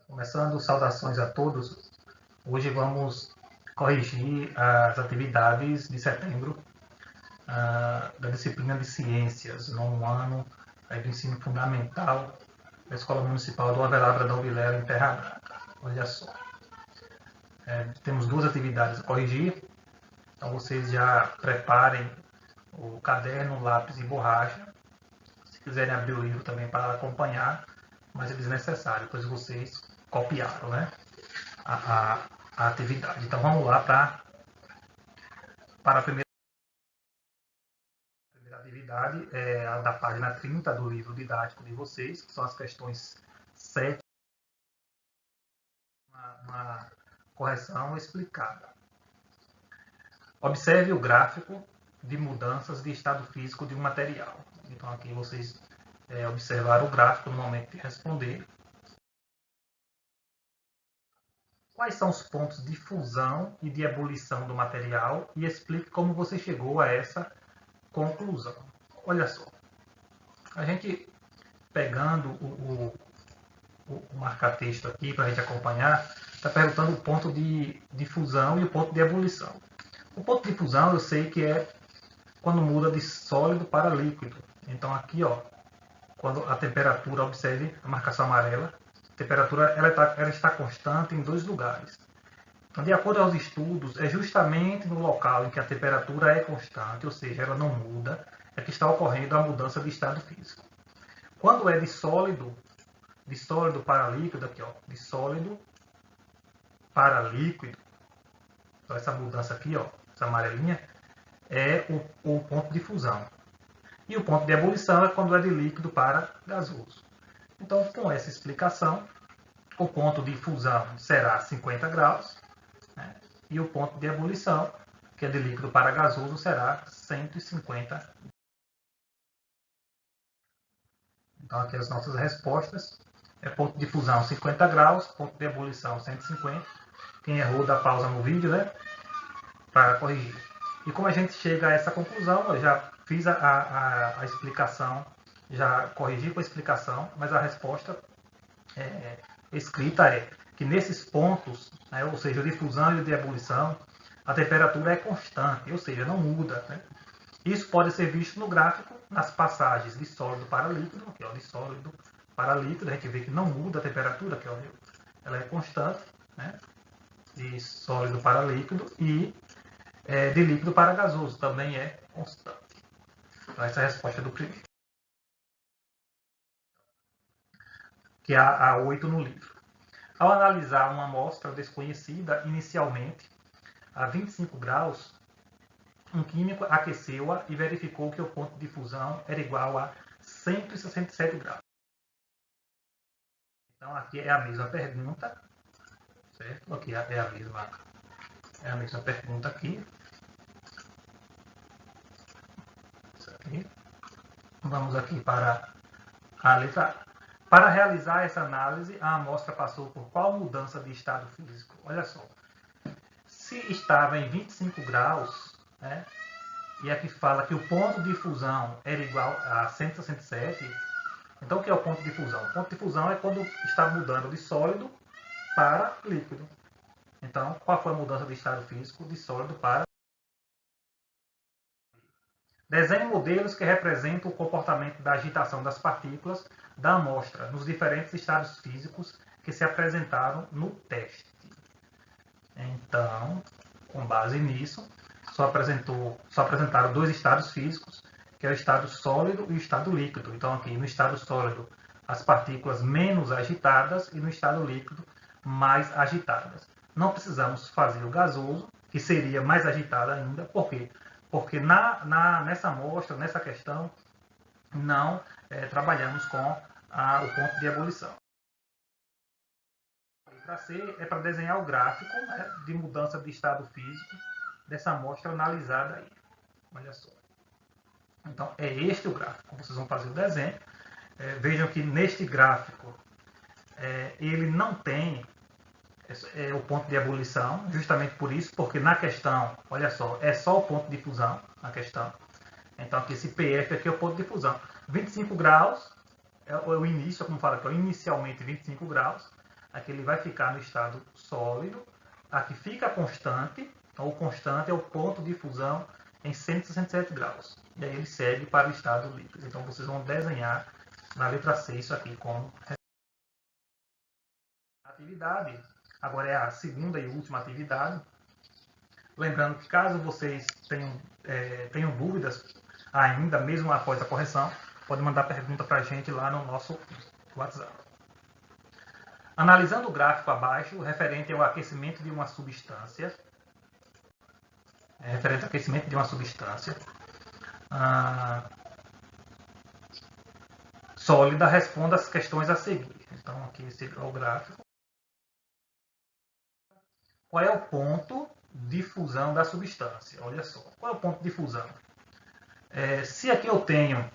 Começando, saudações a todos. Hoje vamos corrigir as atividades de setembro da disciplina de Ciências, no ano do ensino fundamental da Escola Municipal do Avelar Brandão Vilela, em Terra Branca. Olha só, temos duas atividades a corrigir, então vocês já preparem o caderno, lápis e borracha. Se quiserem abrir o livro também para acompanhar, mas é desnecessário, pois vocês copiaram, né? A atividade. Então vamos lá para a primeira atividade, a da página 30 do livro didático de vocês, que são as questões 7, uma correção explicada. Observe o gráfico de mudanças de estado físico de um material. Então aqui vocês observaram o gráfico no momento de responder. Quais são os pontos de fusão e de ebulição do material e explique como você chegou a essa conclusão. Olha só, a gente pegando o marca-texto aqui para a gente acompanhar, está perguntando o ponto de fusão e o ponto de ebulição. O ponto de fusão eu sei que é quando muda de sólido para líquido. Então aqui, ó, quando a temperatura, observe a marcação amarela, a temperatura ela está constante em dois lugares. Então, de acordo aos estudos, é justamente no local em que a temperatura é constante, ou seja, ela não muda, é que está ocorrendo a mudança de estado físico. Quando é de sólido para líquido, aqui, ó, de sólido para líquido, então essa mudança aqui, ó, essa amarelinha, é o ponto de fusão. E o ponto de ebulição é quando é de líquido para gasoso. Então, com essa explicação, o ponto de fusão será 50 graus, né? E o ponto de ebulição, que é de líquido para gasoso, será 150. Então, aqui as nossas respostas. Ponto de fusão 50 graus, ponto de ebulição 150. Quem errou, dá pausa no vídeo, né? Para corrigir. E como a gente chega a essa conclusão, eu já fiz a explicação, já corrigi com a explicação, mas a resposta escrita é que nesses pontos, né, ou seja, de fusão e de ebulição, a temperatura é constante, ou seja, não muda. Né? Isso pode ser visto no gráfico, nas passagens de sólido para líquido, aqui, ó, de sólido para líquido, a gente vê que não muda a temperatura, aqui, ó, ela é constante, né? De sólido para líquido, e de líquido para gasoso também é constante. Então, essa é a resposta do primeiro. Que é a 8 no livro. Ao analisar uma amostra desconhecida inicialmente a 25 graus, um químico aqueceu-a e verificou que o ponto de fusão era igual a 167 graus. Então aqui é a mesma pergunta, certo? Aqui é a mesma pergunta aqui. Isso aqui. Vamos aqui para a letra A. Para realizar essa análise, a amostra passou por qual mudança de estado físico? Olha só. Se estava em 25 graus, né, e aqui fala que o ponto de fusão era igual a 167, então o que é o ponto de fusão? O ponto de fusão é quando está mudando de sólido para líquido. Então, qual foi a mudança de estado físico de sólido para... Desenhe modelos que representam o comportamento da agitação das partículas da amostra nos diferentes estados físicos que se apresentaram no teste. Então, com base nisso, só apresentaram dois estados físicos, que é o estado sólido e o estado líquido. Então, aqui no estado sólido, as partículas menos agitadas e no estado líquido, mais agitadas. Não precisamos fazer o gasoso, que seria mais agitado ainda. Por quê? Porque nessa amostra, nessa questão, não trabalhamos com o ponto de ebulição. Para C é para desenhar o gráfico, né, de mudança de estado físico dessa amostra analisada aí. Olha só. Então, é este o gráfico. Vocês vão fazer o desenho. Vejam que neste gráfico ele não tem o ponto de ebulição, justamente por isso, porque na questão, olha só, é só o ponto de fusão na questão. Então, aqui esse PF aqui é o ponto de fusão. 25 graus é o início, como fala aqui, inicialmente 25 graus. aqui ele vai ficar no estado sólido, aqui fica constante, então o constante é o ponto de fusão em 167 graus. E aí ele segue para o estado líquido. Então vocês vão desenhar na letra C isso aqui como atividade. Agora é a segunda e última atividade. Lembrando que caso vocês tenham dúvidas ainda, mesmo após a correção, pode mandar pergunta para a gente lá no nosso WhatsApp. Analisando o gráfico abaixo, referente ao aquecimento de uma substância, sólida, responda as questões a seguir. Então, aqui esse é o gráfico. Qual é o ponto de fusão da substância? Olha só, qual é o ponto de fusão? Se aqui eu tenho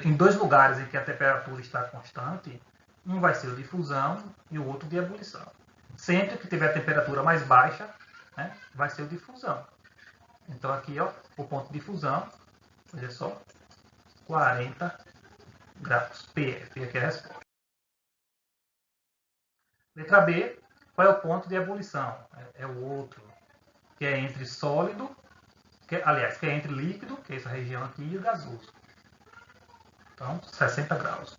em dois lugares em que a temperatura está constante, um vai ser o de fusão e o outro de ebulição. Sempre que tiver a temperatura mais baixa, né, vai ser o de fusão. Então aqui, ó, o ponto de fusão, olha só, 40 graus, PF, aqui é a resposta. Letra B, qual é o ponto de ebulição? É o outro, que é entre sólido, que é entre líquido, que é essa região aqui, e o gasoso. Então, 60 graus.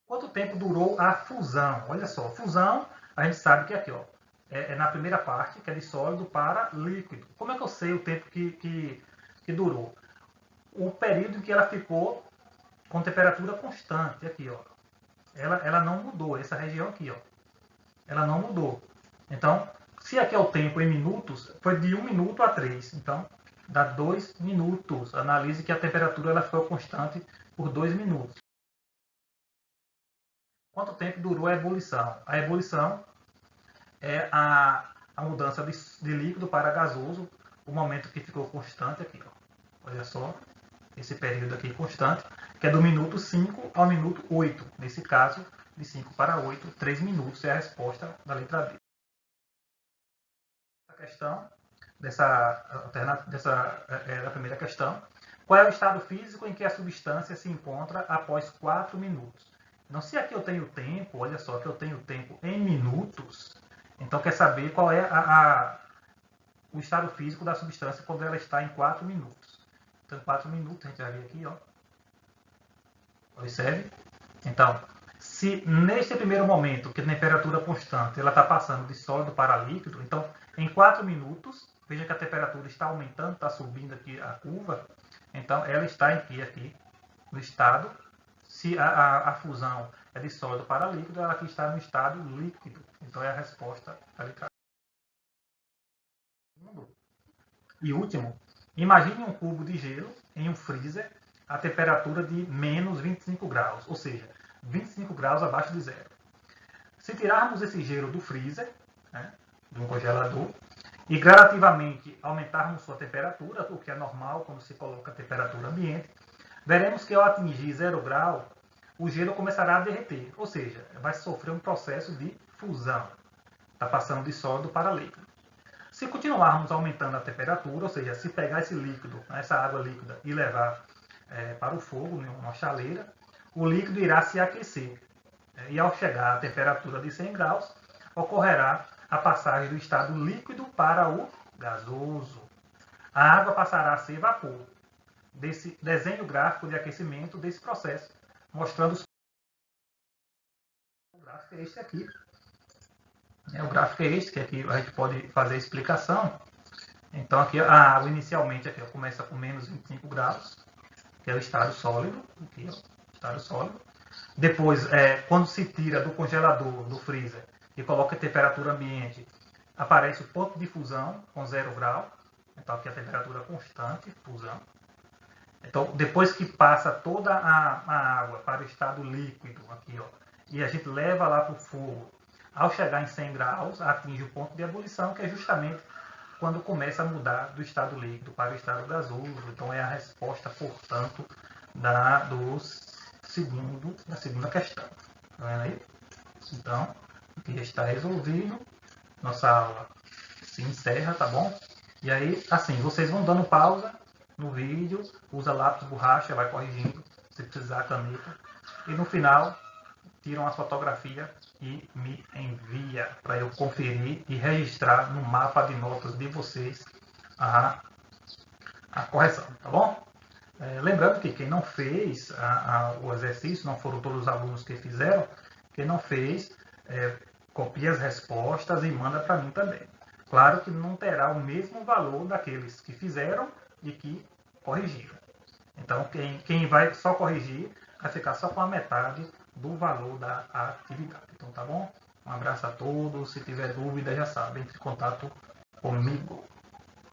Quanto tempo durou a fusão? Olha só, fusão, a gente sabe que aqui, ó, é na primeira parte, que é de sólido para líquido. Como é que eu sei o tempo que durou? O período em que ela ficou com temperatura constante, aqui, ó. Ela não mudou, essa região aqui, ó. Ela não mudou. Então, se aqui é o tempo em minutos, foi de 1 minuto a 3. Então, dá 2 minutos. Analise que a temperatura ela ficou constante por 2 minutos. Quanto tempo durou a ebulição? A ebulição é a mudança de líquido para gasoso, o momento que ficou constante aqui. Ó. Olha só, esse período aqui constante, que é do minuto 5 ao minuto 8. Nesse caso, de 5 para 8, 3 minutos é a resposta da letra D. A questão da primeira questão. Qual é o estado físico em que a substância se encontra após 4 minutos? Então, se aqui eu tenho tempo, olha só, que eu tenho tempo em minutos, então quer saber qual é o estado físico da substância quando ela está em 4 minutos. Então, 4 minutos, a gente vai ver aqui, ó. Observe. Então, se neste primeiro momento, que a temperatura constante, ela está passando de sólido para líquido, então, em 4 minutos, veja que a temperatura está aumentando, está subindo aqui a curva, então ela está aqui no estado. Se a fusão é de sólido para líquido, ela aqui está no estado líquido. Então é a resposta da letra A. E último, imagine um cubo de gelo em um freezer a temperatura de menos 25 graus, ou seja, 25 graus abaixo de zero. Se tirarmos esse gelo do freezer, né, de um congelador, e gradativamente aumentarmos sua temperatura, o que é normal quando se coloca a temperatura ambiente, veremos que ao atingir 0 grau, o gelo começará a derreter, ou seja, vai sofrer um processo de fusão. Está passando de sólido para líquido. Se continuarmos aumentando a temperatura, ou seja, se pegar esse líquido, essa água líquida, e levar para o fogo, numa chaleira, o líquido irá se aquecer. E ao chegar à temperatura de 100 graus, ocorrerá a passagem do estado líquido para o gasoso. A água passará a ser vapor. Desenho gráfico de aquecimento desse processo, mostrando os... O gráfico é este aqui. O gráfico é este, que aqui a gente pode fazer a explicação. Então aqui a água inicialmente aqui, começa com menos 25 graus, que é o estado sólido. Aqui, ó, estado sólido. Depois, quando se tira do congelador, do freezer, e coloca a temperatura ambiente, aparece o ponto de fusão com 0 grau. Então aqui a temperatura constante, fusão. Então, depois que passa toda a água para o estado líquido, aqui, ó, e a gente leva lá para o fogo, ao chegar em 100 graus, atinge o ponto de ebulição, que é justamente quando começa a mudar do estado líquido para o estado gasoso. Então, é a resposta, portanto, da segunda questão. Tá vendo aí? Então, aqui já está resolvido. Nossa aula se encerra, tá bom? E aí, assim, vocês vão dando pausa no vídeo, usa lápis, borracha, vai corrigindo, se precisar caneta. E no final, tiram as fotografias e me envia para eu conferir e registrar no mapa de notas de vocês a correção, tá bom? Lembrando que quem não fez o exercício, não foram todos os alunos que fizeram, quem não fez, copia as respostas e manda para mim também. Claro que não terá o mesmo valor daqueles que fizeram e que corrigiram. Então, quem vai só corrigir vai ficar só com a metade do valor da atividade. Então, tá bom? Um abraço a todos. Se tiver dúvida, já sabe, entre em contato comigo.